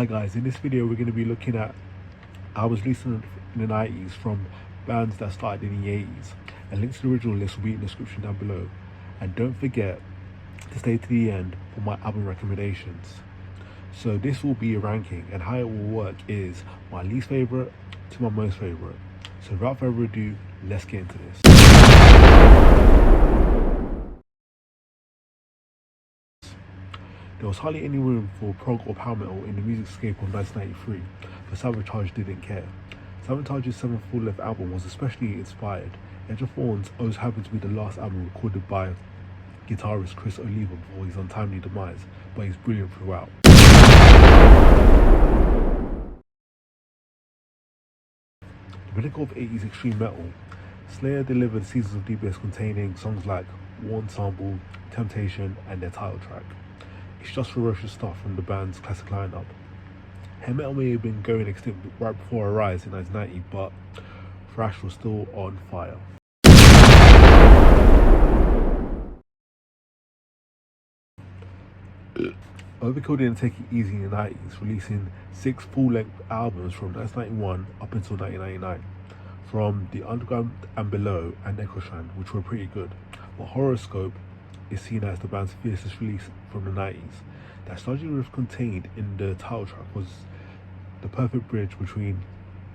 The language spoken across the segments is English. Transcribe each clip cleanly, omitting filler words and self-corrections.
Hi guys, in this video we're going to be looking at albums released in the 90s from bands that started in the 80s, and links to the original list will be in the description down below. And don't forget to stay to the end for my album recommendations. So this will be a ranking, and how it will work is my least favourite to my most favourite. So without further ado, let's get into this. There was hardly any room for prog or power metal in the musicscape of 1993, but Sabotage didn't care. Sabotage's seventh full-length album was especially inspired. Edge of Thorns always happened to be the last album recorded by guitarist Chris Oliva before his untimely demise, but he's brilliant throughout. The pinnacle of 80s extreme metal, Slayer delivered seasons of DBS containing songs like War Ensemble, Temptation, and their title track. It's just ferocious stuff from the band's classic lineup. Hair metal may have been going extinct right before our rise in 1990, but thrash was still on fire. Overkill didn't take it easy in the 90s, releasing 6 full-length albums from 1991 up until 1999, from The Underground and Below and Echoshine, which were pretty good. But Horoscope is seen as the band's fiercest release from the 90s. That sludgy riff contained in the title track was the perfect bridge between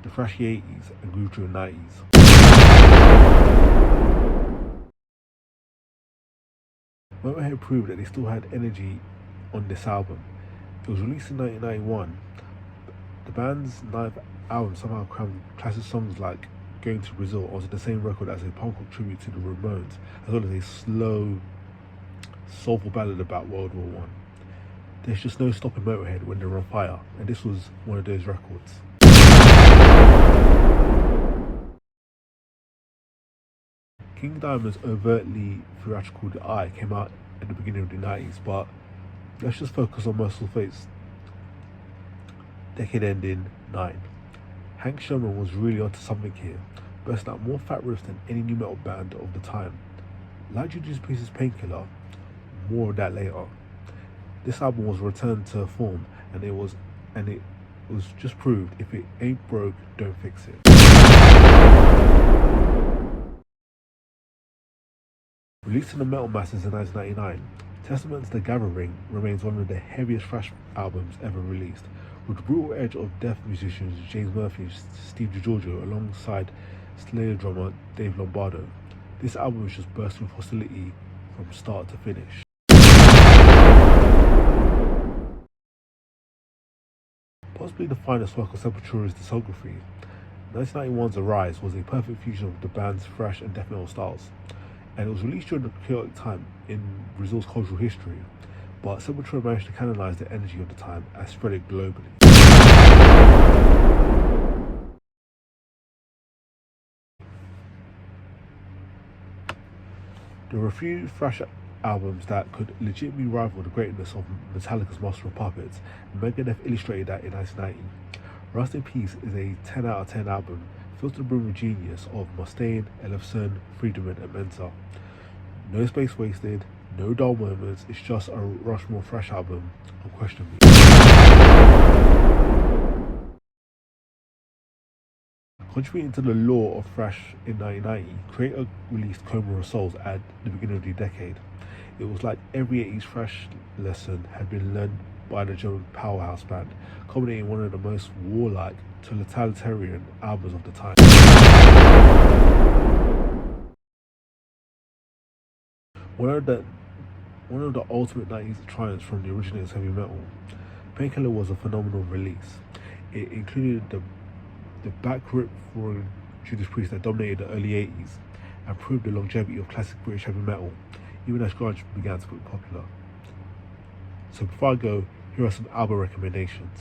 the thrashy 80s and groove-driven 90s. Motorhead proved that they still had energy on this album. It was released in 1991. The band's ninth album somehow crammed classic songs like Going to Brazil onto the same record as a punk rock tribute to the Ramones, as well as a slow, soulful ballad about World War I. There's just no stopping Motorhead when they're on fire, and this was one of those records. King Diamond's overtly theatrical The Eye came out at the beginning of the 90s, but let's just focus on Merciful Fate's decade ending 9. Hank Sherman was really onto something here, bursting out more fat riffs than any new metal band of the time. Like Judas Priest's Painkiller, more of that later. This album was returned to form, and it was just proved, if it ain't broke, don't fix it. Released in the metal masses in 1999, Testament to the Gathering remains one of the heaviest thrash albums ever released, with the brutal edge of death musicians James Murphy and Steve DiGiorgio alongside Slayer drummer Dave Lombardo. This album was just bursting with hostility from start to finish. Possibly the finest work of Sepultura's discography, 1991's Arise was a perfect fusion of the band's thrash and death metal styles, and it was released during a chaotic time in Brazil's cultural history, but Sepultura managed to canalize the energy of the time and spread it globally. There were a few thrash albums that could legitimately rival the greatness of Metallica's Master of Puppets, and Megadeth illustrated that in 1990. Rust in Peace is a 10 out of 10 album, filled to the brim with genius of Mustaine, Ellefson, Friedemann, and Mentor. No space wasted, no dull moments, it's just a Rushmore thrash album, unquestionably. Contributing to the lore of thrash in 1990, Creator released Coma of Souls at the beginning of the decade. It was like every 80s thrash lesson had been learned by the German powerhouse band, culminating in one of the most warlike, totalitarian albums of the time. One of the ultimate 90s triumphs from the originators of heavy metal, Painkiller was a phenomenal release. It included the back rip for Judas Priest that dominated the early 80s and proved the longevity of classic British heavy metal, even as grunge began to get popular. So before I go, here are some album recommendations.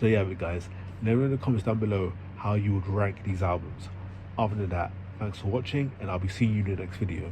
So yeah, guys, let me know in the comments down below how you would rank these albums. Other than that, thanks for watching, and I'll be seeing you in the next video.